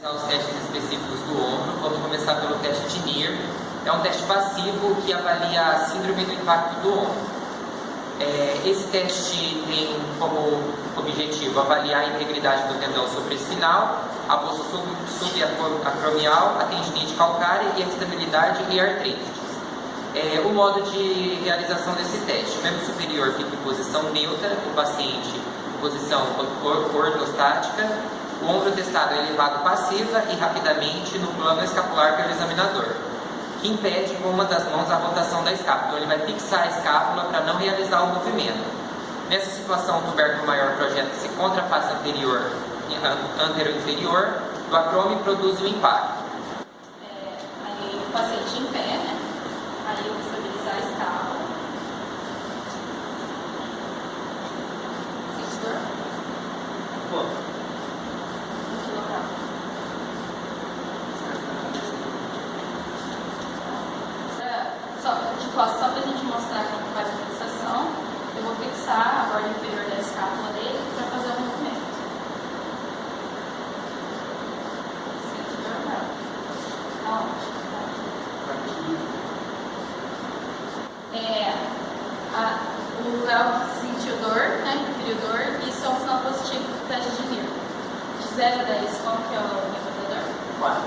Os testes específicos do ombro, vamos começar pelo teste de NIR. É um teste passivo que avalia a síndrome do impacto do ombro. Esse teste tem como objetivo avaliar a integridade do tendão supraespinal, a bolsa subacromial, a tendinite calcária e a estabilidade e artrite. O modo de realização desse teste: o membro superior fica em posição neutra, o paciente em posição ortostática, o ombro testado é elevado passiva e rapidamente no plano escapular pelo examinador, que impede com uma das mãos a rotação da escápula. Então ele vai fixar a escápula para não realizar o movimento. Nessa situação, o tubérculo maior projeta-se contra a face anterior antero-inferior do acrome e produz o impacto. Aí o paciente em pé, né? Aí eu vou estabilizar a escápula. Sente dor? Pô. Em que local? Só para a gente mostrar como faz a fixação, eu vou fixar a borda inferior da escápula dele para fazer o movimento. Sente dor? Não. Aonde? O grau sentiu dor, né? Preferiu dor, isso é um sinal positivo do teste de NIR. De 0 a 10, qual que é o nível da dor? 4.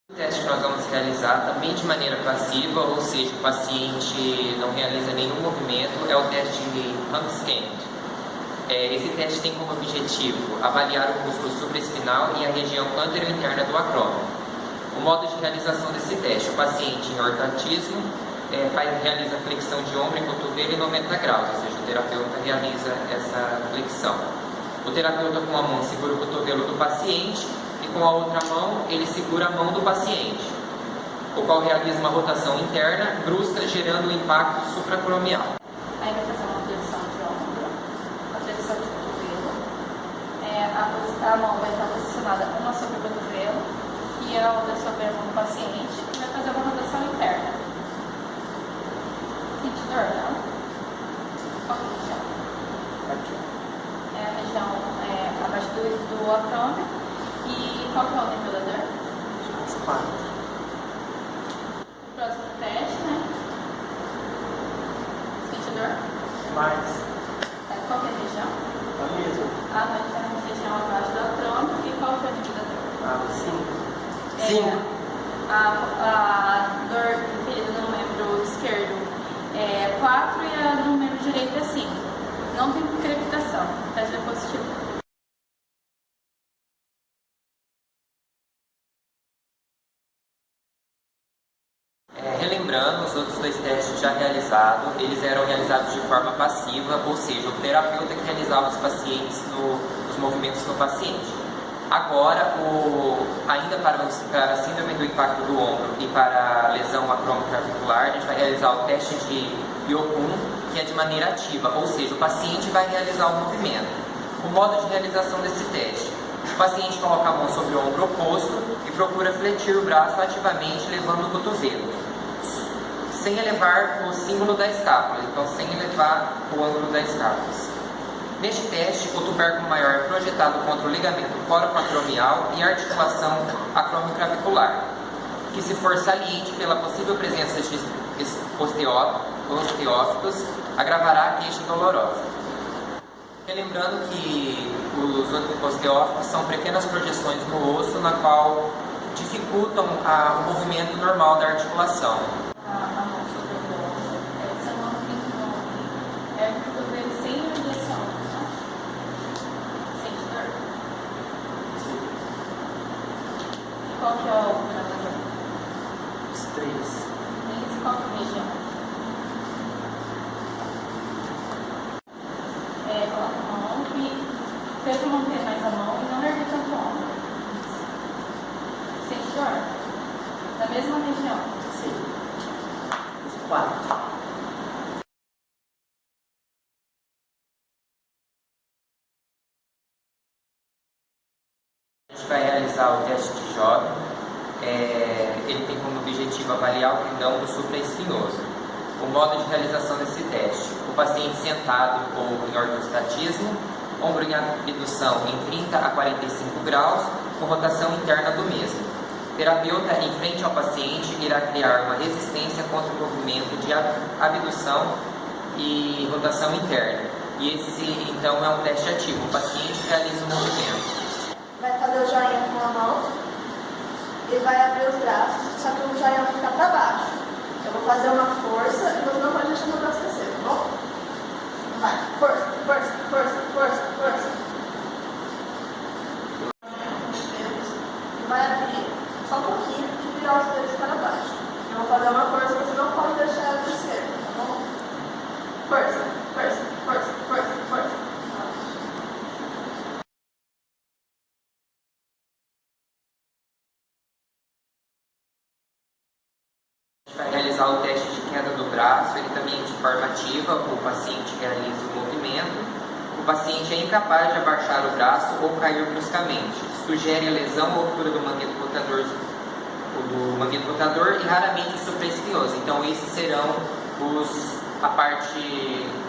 O teste que nós vamos realizar também de maneira passiva, ou seja, o paciente não realiza nenhum movimento, é o teste de Hamstring. Esse teste tem como objetivo avaliar o músculo supraespinal e a região antero-interna do acrome. O modo de realização desse teste: o paciente em ortotismo realiza flexão de ombro e cotovelo em 90 graus, ou seja, o terapeuta realiza essa flexão. O terapeuta com a mão segura o cotovelo do paciente e com a outra mão ele segura a mão do paciente, o qual realiza uma rotação interna brusca, gerando um impacto supracromial. Aí vai fazer uma flexão de ombro, uma flexão de cotovelo. A mão vai estar posicionada uma sobre o cotovelo e a outra sobre a mão do paciente e vai fazer uma rotação interna. Sente dor, não? Qual que é a região? Aqui. É a região abaixo do acrome. E qual que é o nível da dor? 4. O próximo teste, né? Sente dor? Mais. Qual que é a região? A mesma. Não, então é a região abaixo do acrome. E qual que é o nível da dor? 5. A dor referida no membro esquerdo é 4 e a no membro direito é 5. Não tem crepitação. O teste é positivo. Relembrando, os outros 2 testes já realizados, eles eram realizados de forma passiva, ou seja, o terapeuta que realizava os pacientes os movimentos no paciente. Agora, ainda para a síndrome do impacto do ombro e para a lesão acromioclavicular, a gente vai realizar o teste de Biokun, que é de maneira ativa, ou seja, o paciente vai realizar o movimento. O modo de realização desse teste: o paciente coloca a mão sobre o ombro oposto e procura fletir o braço ativamente, levando o cotovelo, sem elevar o símbolo da escápula, então sem elevar o ângulo da escápula. Neste teste, o tubérculo maior é projetado contra o ligamento coracoacromial e a articulação acromioclavicular, que, se for saliente pela possível presença de osteófitos, agravará a queixa dolorosa. Relembrando que os osteófitos são pequenas projeções no osso, na qual dificultam o movimento normal da articulação. A mão sobre o ombro, essa mão tem o cotovelo sem irradiação, tá? Sente dor? Qual que é o grau da dor? Os 3. Esse qual que é a região? Coloca a mão e tenta manter mais a mão e não erguer tanto o ombro. Sente dor? Na mesma região? Sim. Os 4. A gente vai realizar o teste de Job. Ele tem como objetivo avaliar o tendão do supraespinhoso. O modo de realização desse teste: o paciente sentado ou em ortostatismo, ombro em abdução em 30 a 45 graus, com rotação interna do mesmo. O terapeuta, em frente ao paciente, irá criar uma resistência contra o movimento de abdução e rotação interna. E esse, então, é um teste ativo. O paciente realiza o movimento. Vai fazer o joinha com a mão e vai abrir os braços, só que o joinha vai ficar para baixo. Eu vou fazer uma força e você não pode deixar meu braço descer, tá bom? Vai, força, força, força, força, força. Vai abrir só um pouquinho e virar os dedos para baixo. Eu vou fazer uma força e você não pode deixar ela descer, tá bom? Força, força, força, força, força. Vai realizar o teste de queda do braço, ele também é de forma ativa, o paciente realiza o movimento. O paciente é incapaz de abaixar o braço ou cair bruscamente. Sugere a lesão ou ruptura do manguito rotador e raramente supraespinhoso. Então, esses serão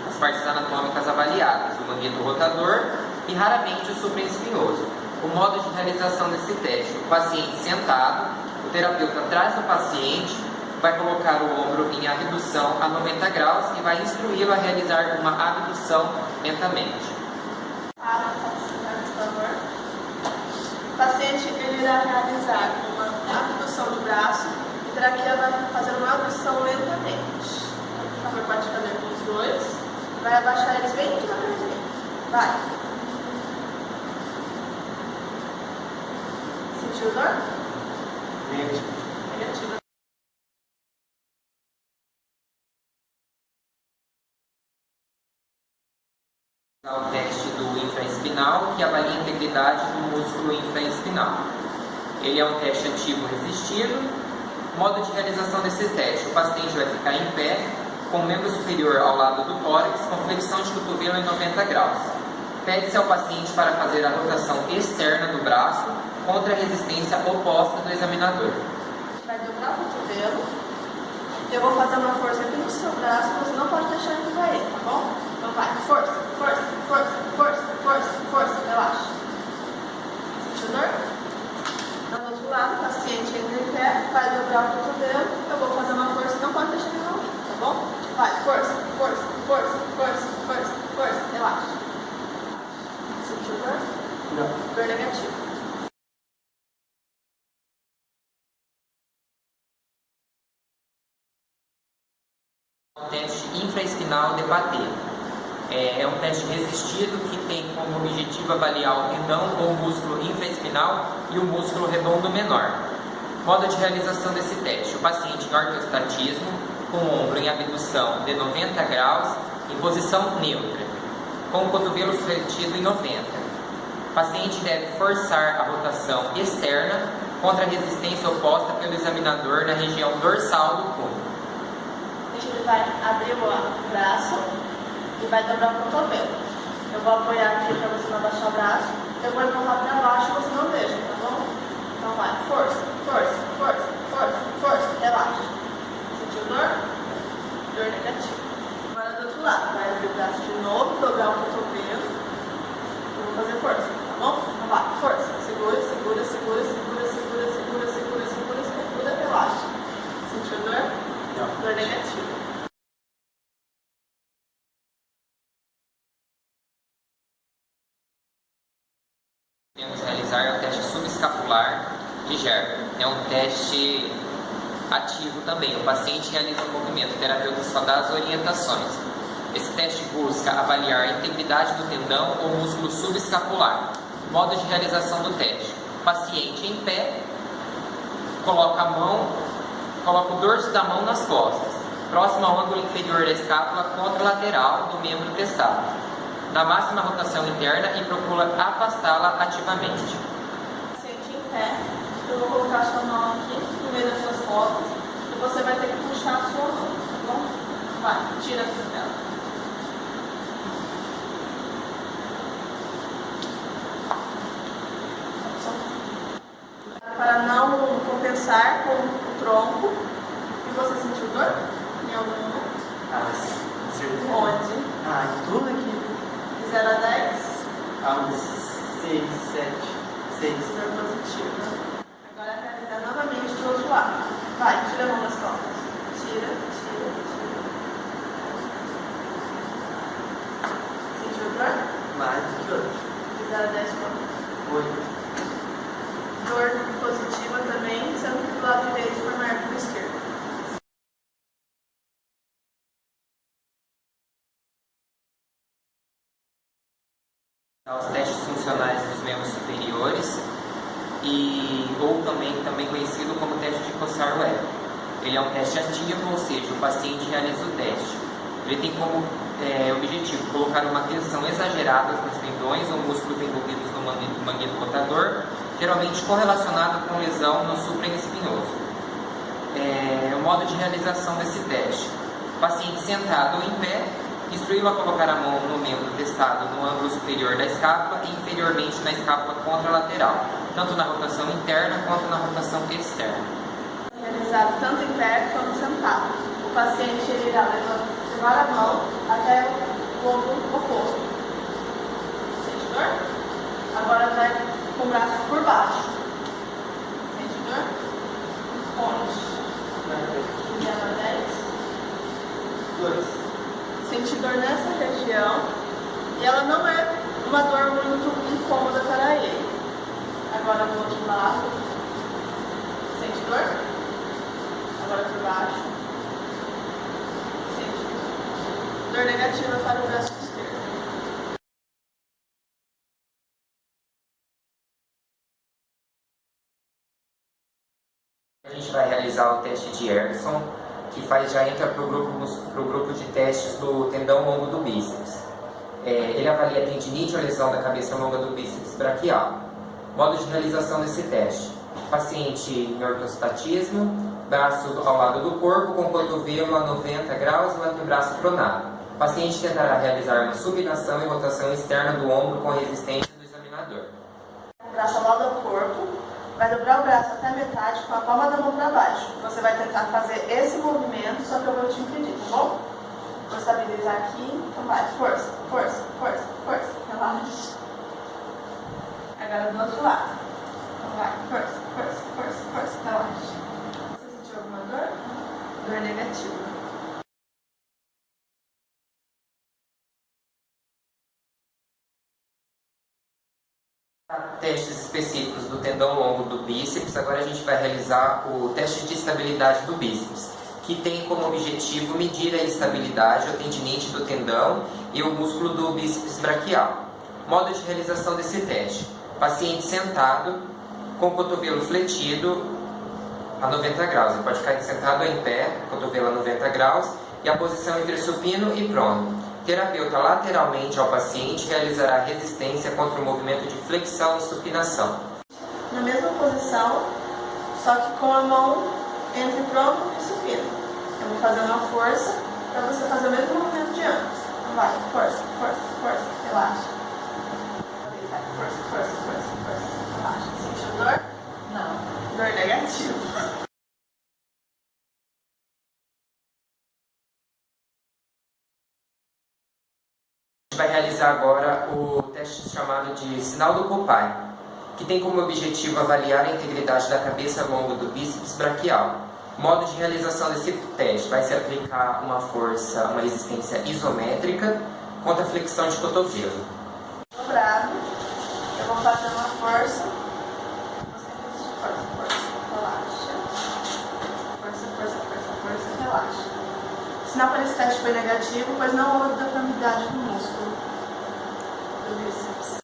as partes anatômicas avaliadas, o manguito rotador e raramente o supraespinhoso. O modo de realização desse teste: o paciente sentado, o terapeuta atrás do paciente, vai colocar o ombro em abdução a 90 graus e vai instruí-lo a realizar uma abdução lentamente. Por favor. O paciente ele irá realizar uma abdução do braço e terá que fazer uma abdução lentamente. Por favor, pode fazer com os dois. Vai abaixar eles bem devagarzinho. Vai. Sentiu dor? Negativo. O teste do infraespinal, que avalia a integridade do músculo infraespinal. Ele é um teste ativo resistido. Modo de realização desse teste: o paciente vai ficar em pé, com o membro superior ao lado do tórax, com flexão de cotovelo em 90 graus. Pede-se ao paciente para fazer a rotação externa do braço contra a resistência oposta do examinador. Vai dobrar o cotovelo. Eu vou fazer uma força aqui no seu braço, você não pode deixar ele cair, tá bom? Então vai, força, força, força, força, força, força, relaxa. Sentiu dor? Do outro lado, o paciente entra em pé, vai dobrar o cotovelo, eu vou fazer uma força, não pode deixar ele cair, tá bom? Vai, força, força, força, força, força, força, relaxa. Sentiu dor? Não. Dor negativa. O teste infraespinal de Patet. É um teste resistido que tem como objetivo avaliar o tendão ou músculo infraespinal e o músculo redondo menor. Modo de realização desse teste: o paciente em ortostatismo, com o ombro em abdução de 90 graus, em posição neutra, com o cotovelo fletido em 90. O paciente deve forçar a rotação externa contra a resistência oposta pelo examinador na região dorsal do punho. Ele vai abrir o braço e vai dobrar o cotovelo. Eu vou apoiar aqui para você não abaixar o braço. Eu vou empurrar para baixo e você não deixa, tá bom? Então vai, força, força, força, força, força, relaxa. Sentiu dor? Dor negativa. Agora do outro lado, vai abrir o braço de novo, dobrar o cotovelo. Eu vou fazer força, tá bom? Então vai, força, segura, segura, segura, segura, segura, segura, segura, segura, segura, relaxa. Sentiu dor? Dor negativa. Podemos realizar o teste subescapular de Gerber. É um teste ativo também. O paciente realiza o movimento, o terapeuta só dá as orientações. Esse teste busca avaliar a integridade do tendão ou músculo subescapular. Modo de realização do teste: o paciente em pé, coloca o dorso da mão nas costas, próximo ao ângulo inferior da escápula contralateral do membro testado, na máxima rotação interna, e procura afastá-la ativamente. Paciente em pé, eu vou colocar a sua mão aqui no meio das suas costas e você vai ter que puxar a sua mão, tá bom? Vai, tira a dela. Para não compensar com o tronco. E você sentiu dor em algum momento? 6. Dor positiva. Agora realizar novamente do outro lado. Vai, tira a mão das costas. Tira, tira, tira. Sentiu dor? Mais do que outro. De 0 a 10 pontos. 8. Dor positiva também, sendo que do lado direito for maior que do esquerdo. Os testes funcionais dos membros superiores ou também conhecido como teste de Kossar-Webb. Ele é um teste ativo, ou seja, o paciente realiza o teste. Ele tem como objetivo colocar uma tensão exagerada nos tendões ou músculos envolvidos no manguito rotador, geralmente correlacionado com lesão no supraespinhoso. O modo de realização desse teste: o paciente sentado ou em pé, instruí-lo a colocar a mão no membro testado no ângulo superior da escápula e inferiormente na escápula contralateral, tanto na rotação interna quanto na rotação externa. Realizado tanto em pé quanto sentado. O paciente irá levar a mão até o ombro oposto. Sente dor? Agora vai com o braço por baixo. Sente dor? Onde? De 0 a 10? 2. Sente dor nessa região e ela não é uma dor muito incômoda para ele. Agora do outro lado. Sente dor? Agora por baixo. Sente dor negativa para o braço esquerdo. A gente vai realizar o teste de Erickson, que já entra para o grupo de testes do tendão longo do bíceps. Ele avalia a tendinite ou lesão da cabeça longa do bíceps braquial. Modo de realização desse teste: paciente em ortostatismo, braço ao lado do corpo, com o cotovelo a 90 graus e o antebraço pronado. O paciente tentará realizar uma supinação e rotação externa do ombro com resistência do examinador. O braço ao lado do corpo. Vai dobrar o braço até a metade com a palma da mão para baixo. Você vai tentar fazer esse movimento, só que eu vou te impedir, tá bom? Vou estabilizar aqui. Então vai, força, força, força, força. Relaxa. Agora do outro lado. Então vai, força, força, força, força. Relaxa. Você sentiu alguma dor? Dor negativa. Testes específicos do tendão longo do bíceps. Agora a gente vai realizar o teste de estabilidade do bíceps, que tem como objetivo medir a estabilidade ou tendinite do tendão e o músculo do bíceps braquial. Modo de realização desse teste: paciente sentado, com o cotovelo fletido a 90 graus. Ele pode ficar sentado ou em pé, cotovelo a 90 graus, e a posição entre supino e prono. Terapeuta lateralmente ao paciente realizará resistência contra o movimento de flexão e supinação. Na mesma posição, só que com a mão entre prono e supino. Eu vou fazer uma força para você fazer o mesmo movimento de antes. Então vai, força, força, força, relaxa. Força, força, força, força, relaxa. Sentiu dor? Não. Dor negativa. Vai realizar agora o teste chamado de sinal do Popeye, que tem como objetivo avaliar a integridade da cabeça longa do bíceps braquial. Modo de realização desse teste: vai se aplicar uma resistência isométrica contra a flexão de cotovelo. Dobrado, eu vou fazer uma força. Você resiste, força, força, relaxa. Força, força, força, força, relaxa. O sinal para esse teste foi negativo, pois não houve deformidade do músculo do bíceps.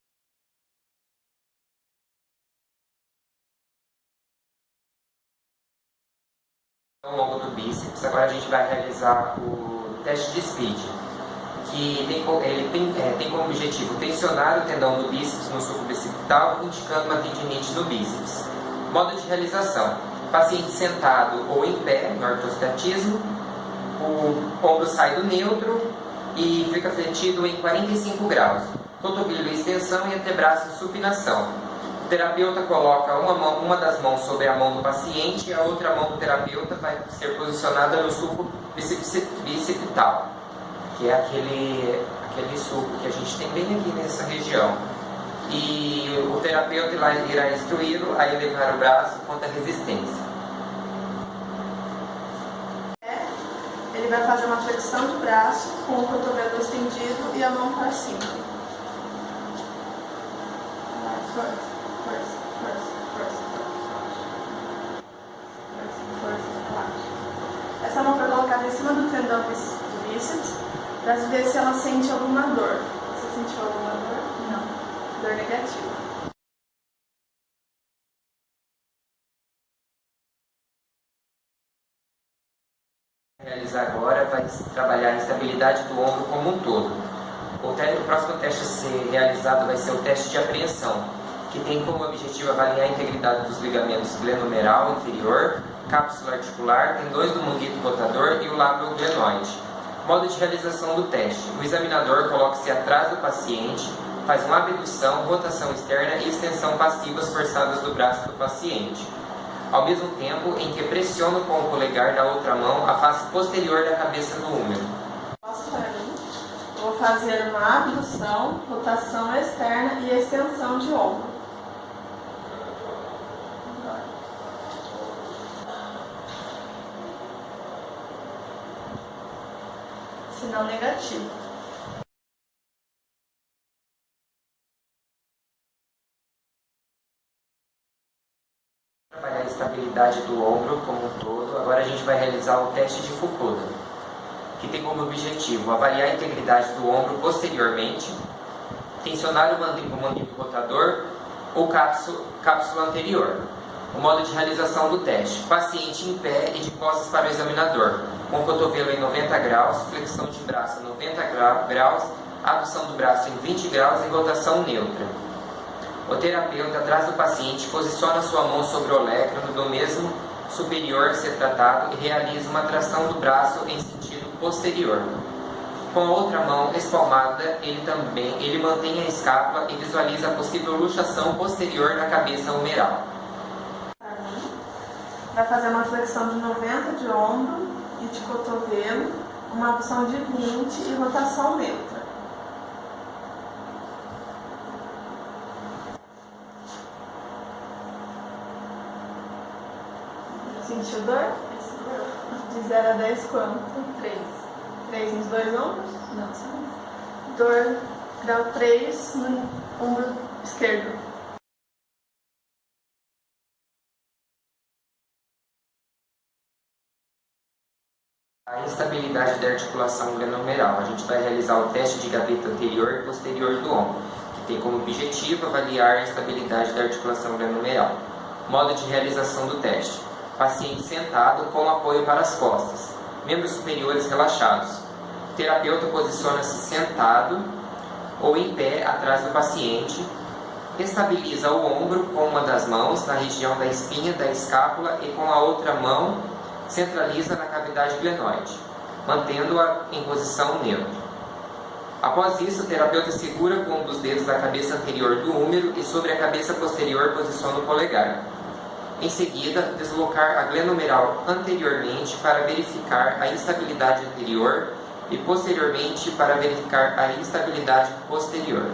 Ao longo do bíceps, agora a gente vai realizar o teste de Speed, que tem como objetivo tensionar o tendão do bíceps no sulco bicipital, indicando uma tendinite no bíceps. Modo de realização: paciente sentado ou em pé, no ortostatismo, o ombro sai do neutro e fica fletido em 45 graus, cotovelo em extensão e antebraço em supinação. O terapeuta coloca uma das mãos sobre a mão do paciente e a outra mão do terapeuta vai ser posicionada no sulco bicipital, que é aquele sulco que a gente tem bem aqui nessa região. e o terapeuta irá instruí-lo a elevar o braço contra a resistência. Ele vai fazer uma flexão de braço com o cotovelo estendido e a mão para cima. Força. Essa mão foi colocada em cima do tendão do bíceps para ver se ela sente alguma dor. Você sentiu alguma dor? Não. Dor negativa. Realizar agora vai trabalhar a estabilidade do ombro como um todo. O próximo teste a ser realizado vai ser o teste de apreensão, que tem como objetivo avaliar a integridade dos ligamentos glenomeral inferior, cápsula articular, tendões do manguito rotador e o lábio glenoide. Modo de realização do teste. O examinador coloca-se atrás do paciente, faz uma abdução, rotação externa e extensão passivas forçadas do braço do paciente, ao mesmo tempo em que pressiona com o polegar da outra mão a face posterior da cabeça do húmero. Vou fazer uma abdução, rotação externa e extensão de ombro. Sinal negativo. Para trabalhar a estabilidade do ombro como um todo, agora a gente vai realizar o teste de Fukuda, que tem como objetivo avaliar a integridade do ombro posteriormente, tensionar o manguito rotador ou cápsula anterior. O modo de realização do teste: paciente em pé e de costas para o examinador, com o cotovelo em 90 graus, flexão de braço em 90 graus, adução do braço em 20 graus e rotação neutra. O terapeuta, atrás do paciente, posiciona sua mão sobre o olecrano do mesmo superior a ser tratado e realiza uma tração do braço em sentido posterior. Com a outra mão espalmada, ele mantém a escápula e visualiza a possível luxação posterior da cabeça humeral. Vai fazer uma flexão de 90 de ombro e de cotovelo, uma abdução de 20 e rotação neutra. Sentiu dor? De 0 a 10 quanto? 3. 3 nos dois ombros? Não, só isso. Dor grau 3 no ombro esquerdo. A instabilidade da articulação glenomeral. A gente vai realizar o teste de gaveta anterior e posterior do ombro, que tem como objetivo avaliar a estabilidade da articulação glenomeral. Modo de realização do teste: paciente sentado com apoio para as costas, membros superiores relaxados. O terapeuta posiciona-se sentado ou em pé atrás do paciente, estabiliza o ombro com uma das mãos na região da espinha da escápula e com a outra mão centraliza na cavidade glenoide, mantendo-a em posição neutra. Após isso, o terapeuta segura com um dos dedos a cabeça anterior do húmero e sobre a cabeça posterior posiciona o polegar. Em seguida, deslocar a glenomeral anteriormente para verificar a instabilidade anterior e posteriormente para verificar a instabilidade posterior.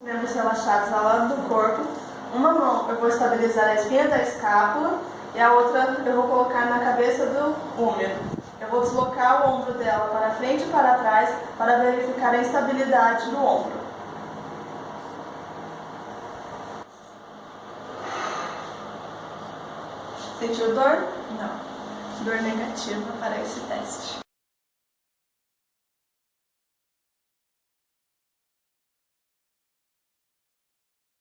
Membros relaxados ao lado do corpo. Uma mão eu vou estabilizar a espinha da escápula e a outra eu vou colocar na cabeça do húmero. Eu vou deslocar o ombro dela para frente e para trás para verificar a instabilidade do ombro. Sentiu dor? Não. Dor negativa para esse teste.